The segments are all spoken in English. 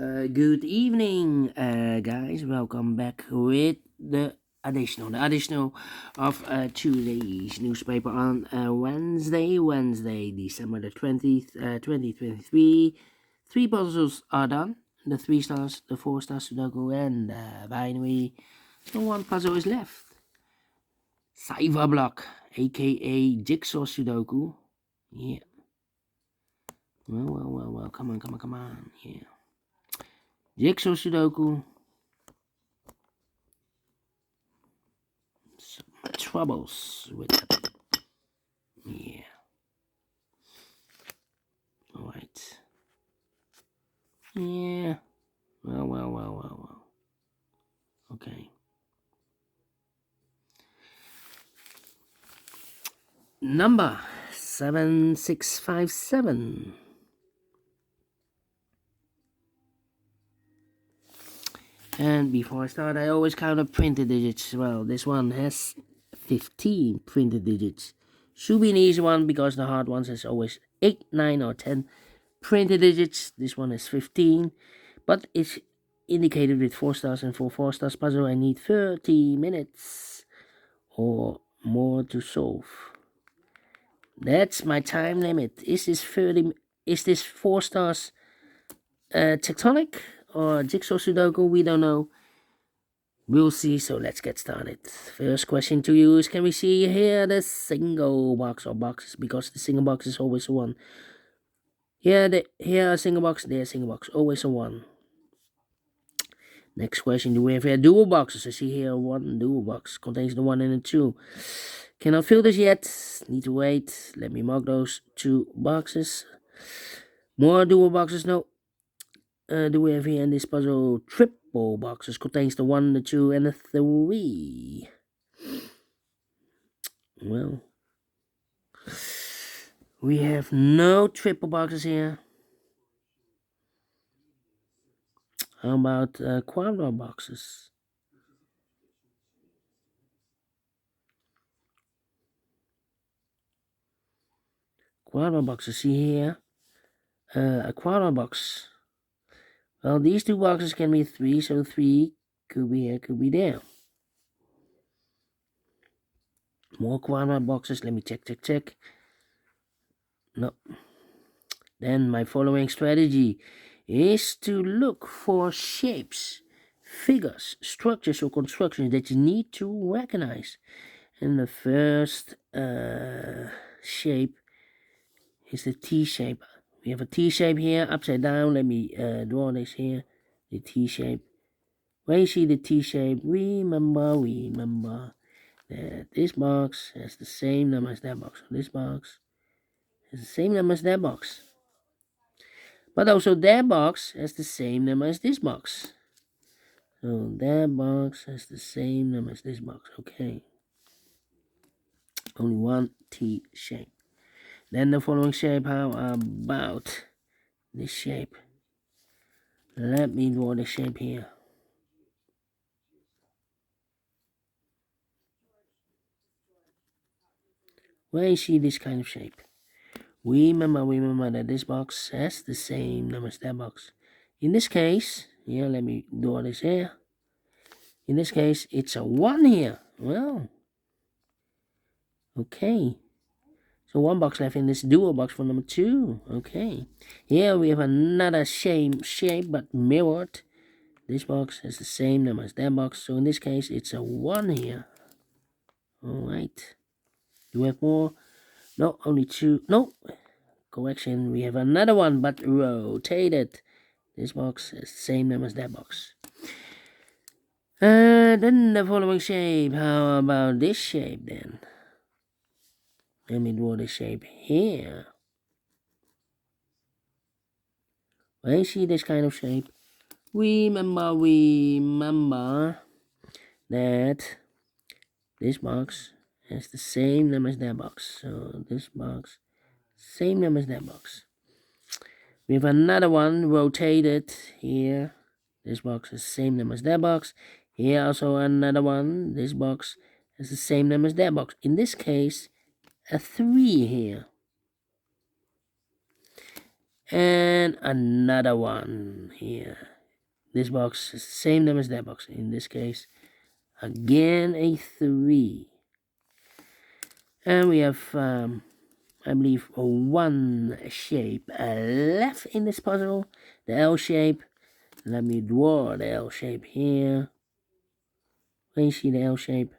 Good evening, guys. Welcome back with the additional of today's newspaper on Wednesday, December the 20th, 2023. 3 puzzles are done. The 3 stars, the 4 star Sudoku, and the binary. So 1 puzzle is left. Cyberblock, a.k.a. Jigsaw Sudoku. Yeah. Well. Come on. Yeah. Jigsaw Sudoku. Some troubles with that. Yeah. Alright. Yeah. Well. Okay. Number 7657. And before I start, I always count up printed digits. Well, this one has 15 printed digits. Should be an easy one because the hard ones is always 8, 9, or 10 printed digits. This one is 15, but it's indicated with 4 stars, and for 4 stars puzzle I need 30 minutes or more to solve. That's my time limit. Is this 4 stars Tectonic or Jigsaw Sudoku? We don't know. We'll see, so let's get started. First question to you is, can we see here the single box or boxes? Because the single box is always a 1. Here a single box, there a single box, always a 1. Next question, do we have here dual boxes? I see here 1 dual box, contains the 1 and the 2. Cannot fill this yet, need to wait. Let me mark those 2 boxes. More dual boxes, no. Do we have here in this puzzle triple boxes, contains the 1, the 2, and the 3. Well, we have no triple boxes here. How about quadra boxes? Quadra boxes, see here. A quadra box. Well, these 2 boxes can be 3, so 3 could be here, could be there. More quadra boxes, let me check. No. Then my following strategy is to look for shapes, figures, structures, or constructions that you need to recognize. And the first shape is the T shape. We have a T shape here, upside down. Let me draw this here, the T shape. When you see the T shape, remember that this box has the same number as that box. This box has the same number as that box. But also that box has the same number as this box. So that box has the same number as this box. Okay. Only 1 T shape. Then the following shape, how about this shape? Let me draw the shape here. Where you see this kind of shape? Remember that this box has the same number as that box. In this case, here, let me draw this here. In this case, it's a 1 here. Well, okay. So 1 box left in this dual box for number 2. Okay. Here we have another same shape but mirrored. This box has the same number as that box. So in this case, it's a 1 here. Alright. Do we have more? No, only 2. No. Correction. We have another one but rotated. This box has the same number as that box. Then the following shape. How about this shape then? Let me draw the shape here. When you see this kind of shape, remember that this box has the same number as that box. So this box, same number as that box. We have another one rotated here. This box has the same number as that box. Here also another one. This box has the same number as that box. In this case, a 3 here. And another one here. This box is the same number as that box. In this case, again a 3. And we have, I believe, one shape left in this puzzle. The L shape. Let me draw the L shape here. Can you see the L shape?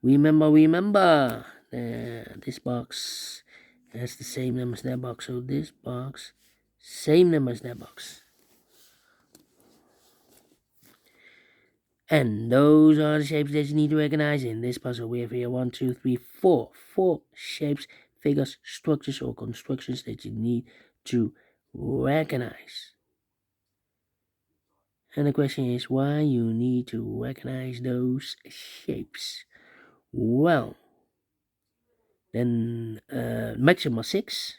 Remember. This box has the same number as that box. So this box, same number as that box. And those are the shapes that you need to recognize in this puzzle. We have here 1, 2, 3, 4. 4 shapes, figures, structures, or constructions that you need to recognize. And the question is why you need to recognize those shapes. Well, then maximum 6.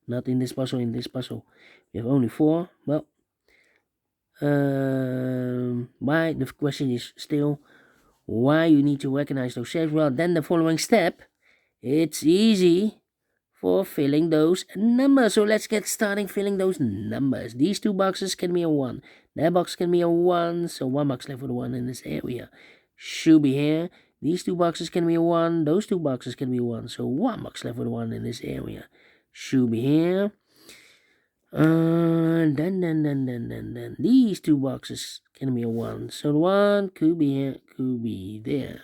Not in this puzzle. In this puzzle, we have only 4. Well, why? The question is still why you need to recognize those shapes. Well, then the following step, it's easy for filling those numbers. So let's get starting filling those numbers. These 2 boxes can be a 1. That box can be a 1. So 1 box left with a 1 in this area. Should be here. These 2 boxes can be a 1. Those 2 boxes can be a 1. So 1 box left with a 1 in this area. Should be here. Then these 2 boxes can be a 1. So the 1 could be here, could be there.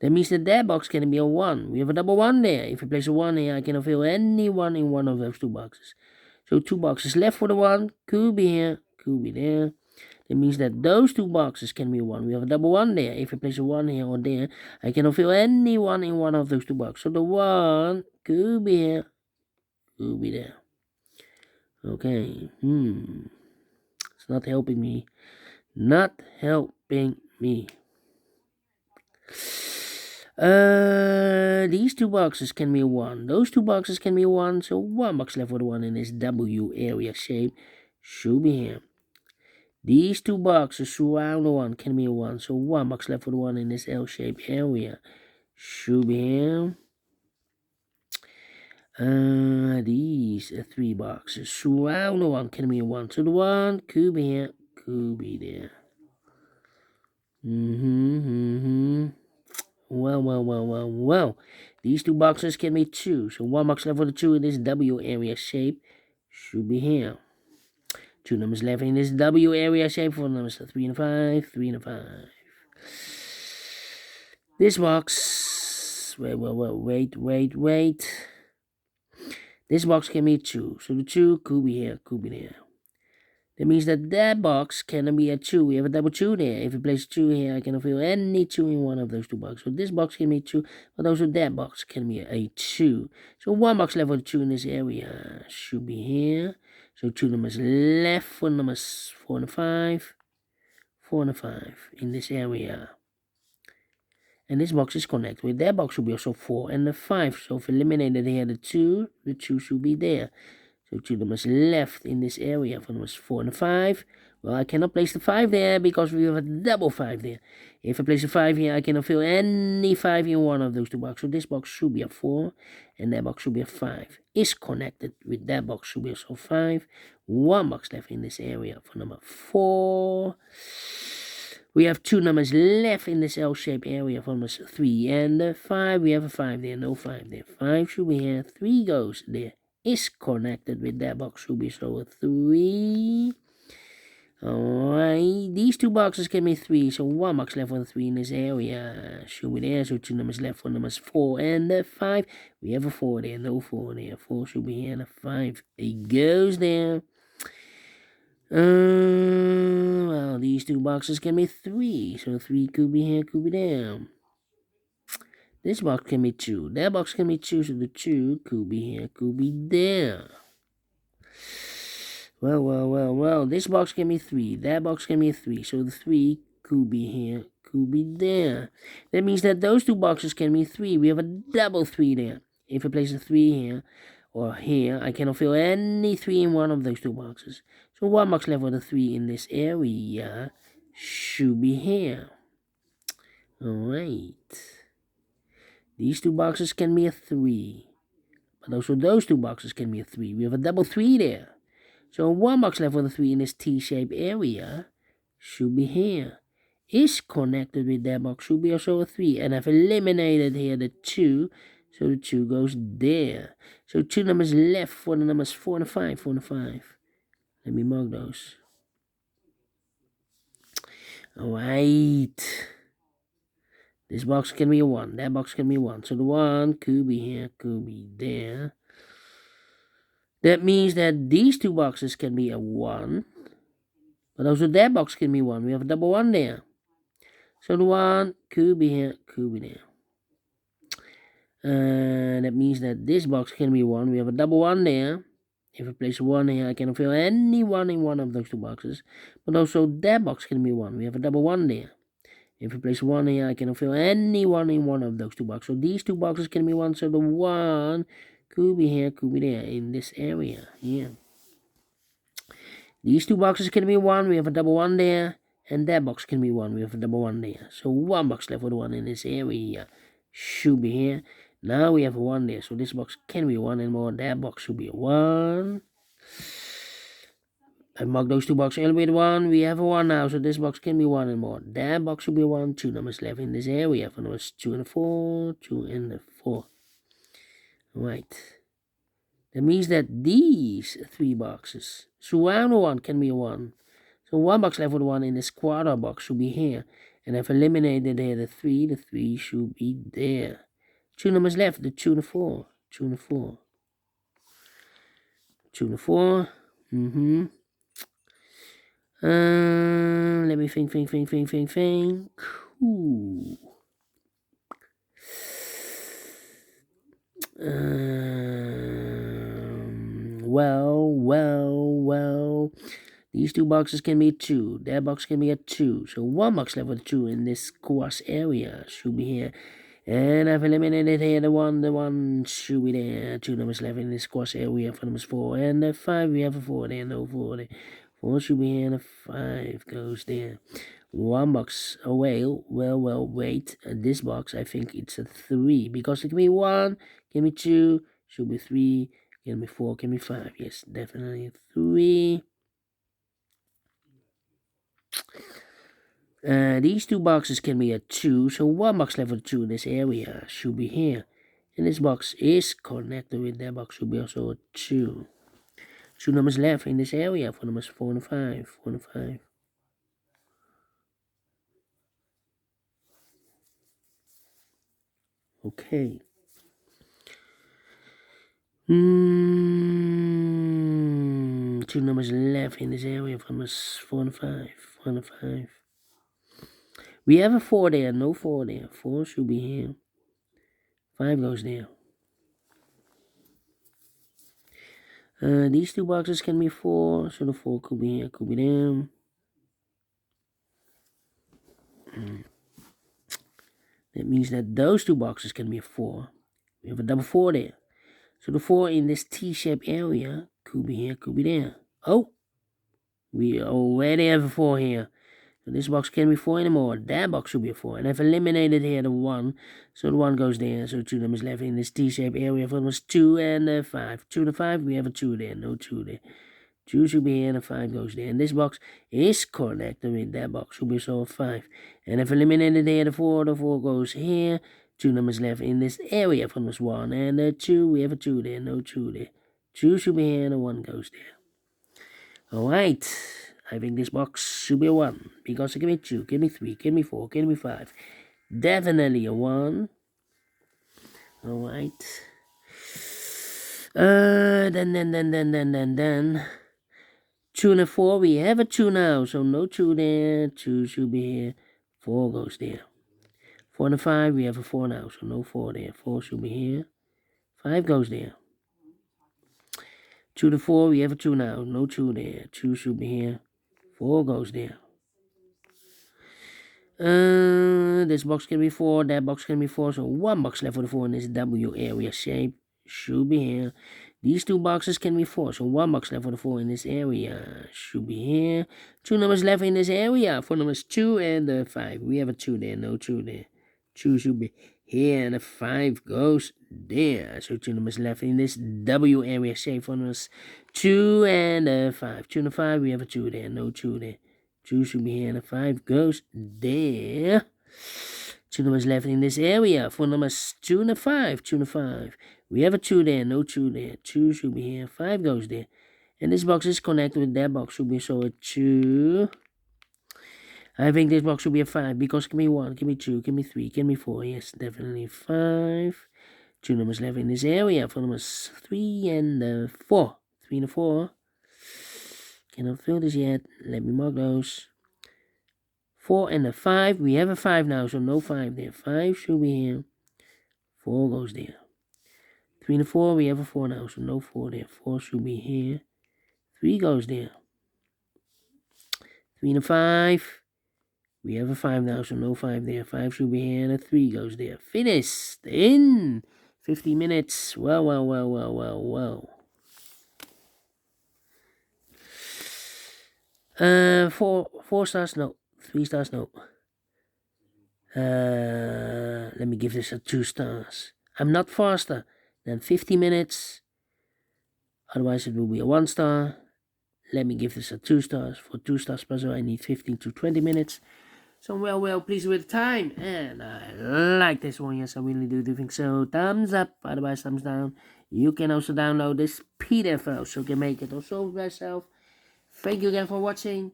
That means that box can be a 1. We have a double 1 there. If you place a 1 here, I can fill any 1 in one of those 2 boxes. So 2 boxes left for the 1, could be here, could be there. That means that those 2 boxes can be a 1. We have a double 1 there. If I place a 1 here or there, I can fill any 1 in one of those 2 boxes. So the 1 could be here, could be there. Okay, it's not helping me. Not helping me. These 2 boxes can be a 1. Those 2 boxes can be a 1. So 1 box left with a 1 in this W area shape should be here. These 2 boxes surround the 1 can be a 1. So 1 box left with a 1 in this L shape area should be here. These 3 boxes surround the 1 can be a 1. So the 1 could be here, could be there. Well. These 2 boxes can be 2. So 1 box left with a 2 in this W area shape should be here. 2 numbers left in this W area shape for numbers 3 and 5, 3 and 5. This box, wait. This box can be 2. So the 2 could be here, could be there. That means that box can be a 2. We have a double 2 there. If you place 2 here, I can fill any 2 in one of those 2 boxes. So this box can be 2, but also that box can be a 2. So 1 box left with a 2 in this area should be here. So 2 numbers left for numbers 4 and 5. 4 and 5 in this area. And this box is connected with that box should be also 4 and 5. So if eliminated here the 2 should be there. So 2 numbers left in this area for numbers 4 and 5. Well, I cannot place the 5 there because we have a double 5 there. If I place a 5 here, I cannot fill any 5 in one of those 2 boxes. So this box should be a 4 and that box should be a 5. Is connected with that box should be also 5. 1 box left in this area for number 4. We have 2 numbers left in this L-shaped area for numbers 3 and 5. We have a 5 there, no 5 there. 5 should be here, 3 goes there. Is connected with that box should be so a 3. Alright, these 2 boxes can be 3, so 1 box left for the 3 in this area should be there. So 2 numbers left for numbers 4 and 5. We have a 4 there, no 4 there. 4 should be here and a 5. It goes there. Well, these 2 boxes can be 3, so 3 could be here, could be there. This box can be 2, that box can be 2, so the 2 could be here, could be there. Well, this box can be 3, that box can be 3, so the 3 could be here, could be there. That means that those 2 boxes can be 3, we have a double 3 there. If I place a 3 here, or here, I cannot fill any 3 in one of those 2 boxes. So 1 box left with a 3 in this area should be here. Alright. These 2 boxes can be a 3. But also those two boxes can be a 3. We have a double 3 there. So one box left with a 3 in this T-shaped area should be here. Is connected with that box should be also a 3. And I've eliminated here the 2. So the 2 goes there. So 2 numbers left for the numbers 4 and 5. 4 and 5. Let me mark those. Alright. This box can be a 1. That box can be a 1. So the 1 could be here, could be there. That means that these two boxes can be a 1. But also that box can be 1. We have a double 1 there. So the 1 could be here, could be there. That means that this box can be 1. We have a double 1 there. If I place a 1 here, I can fill any 1 in one of those two boxes. But also that box can be 1. We have a double 1 there. If I place 1 here, I can fill any 1 in one of those two boxes. So these two boxes can be 1. So the 1 could be here, could be there in this area. Yeah. These two boxes can be 1. We have a double 1 there. And that box can be 1. We have a double 1 there. So one box left with 1 in this area should be here. Now we have a 1 there. So this box can be 1 and more. That box should be a 1. I marked those two boxes earlier with 1. We have a 1 now. So this box can be 1 and more. That box should be 1. 2 numbers left in this area. For numbers 2 and 4. 2 and 4. Right. That means that these 3 boxes surrounding 1 can be a 1. So one box left with 1 in this quarter box should be here. And I've eliminated here the 3. The 3 should be there. 2 numbers left. The 2 and the 4. 2 and the 4. 2 and the 4. Let me think. Ooh. Well. These two boxes can be 2. That box can be a 2. So one box left with 2 in this cross area should be here. And I've eliminated here the 1. The 1 should be there. 2 numbers left in this cross area for numbers 4. And the 5, we have a 4 there. No 4 there. 4 should be here and the 5 goes there. One box away. Well, wait. This box, I think it's a 3. Because it can be 1, can be 2, should be 3, can be 4, can be 5. Yes, definitely 3. These two boxes can be a 2, so one box left with 2 in this area should be here. And this box is connected with that box, should be also a 2. 2 numbers left in this area for numbers 4 and 5. 4 and 5. Okay. 2 numbers left in this area for numbers 4 and 5. 4 and 5. We have a 4 there, no 4 there. 4 should be here. 5 goes there. These two boxes can be 4, so the 4 could be here, could be there. That means that those two boxes can be a 4. We have a double 4 there. So the 4 in this T-shaped area could be here, could be there. Oh! We already have a 4 here. So this box can be 4 anymore. That box should be a 4. And I've eliminated here the 1. So the 1 goes there. So 2 numbers left in this T-shaped area for numbers 2 and 5. 2 and 5, we have a 2 there. No 2 there. 2 should be here and a 5 goes there. And this box is connected with that box. Should be so a 5. And I've eliminated here the 4. The 4 goes here. 2 numbers left in this area for numbers 1 and 2. We have a 2 there. No 2 there. 2 should be here and a 1 goes there. Alright. I think this box should be a 1. Because it can be 2, can be 3, can be 4, can be 5. Definitely a 1. Alright. Then. 2 and a 4, we have a 2 now. So no 2 there. 2 should be here. 4 goes there. 4 and a 5, we have a 4 now. So no 4 there. 4 should be here. 5 goes there. 2 to 4, we have a 2 now. No 2 there. 2 should be here. 4 goes there. This box can be 4. That box can be 4. So one box left for the 4 in this W area shape should be here. These two boxes can be 4. So one box left for the 4 in this area should be here. 2 numbers left in this area for numbers 2 and 5. We have a 2 there. No 2 there. 2 should be here. And the 5 goes there. So 2 numbers left in this W area shape for numbers 2 and 5. 2 and 5, we have a 2 there, no 2 there. 2 should be here and a 5 goes there. 2 numbers left in this area for numbers 2 and 5. 2 and 5. We have a 2 there, no 2 there. 2 should be here, 5 goes there. And this box is connected with that box, should be so a 2. I think this box should be a 5 because give me 1, give me 2, give me 3, give me 4. Yes, definitely 5. 2 numbers left in this area for numbers 3 and 4. 3 and 4. Cannot fill this yet. Let me mark those. 4 and a 5. We have a 5 now, so no 5 there. 5 should be here. 4 goes there. 3 and a 4. We have a 4 now, so no 4 there. 4 should be here. 3 goes there. 3 and a 5. We have a 5 now, so no 5 there. 5 should be here, and a 3 goes there. Finished in 50 minutes. Well. 4 stars, no. 3 stars, no. Let me give this a 2 stars. I'm not faster than 50 minutes. Otherwise, it will be a 1 star. Let me give this a 2 stars. For 2 stars puzzle, I need 15 to 20 minutes. So I'm well pleased with the time. And I like this one. Yes, I really do think so. Thumbs up. Otherwise, thumbs down. You can also download this PDF file. So you can make it also with yourself. Thank you again for watching.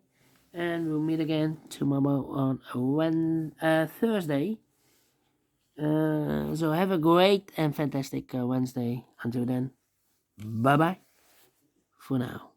And we'll meet again tomorrow on Thursday. So have a great and fantastic Wednesday. Until then, bye-bye for now.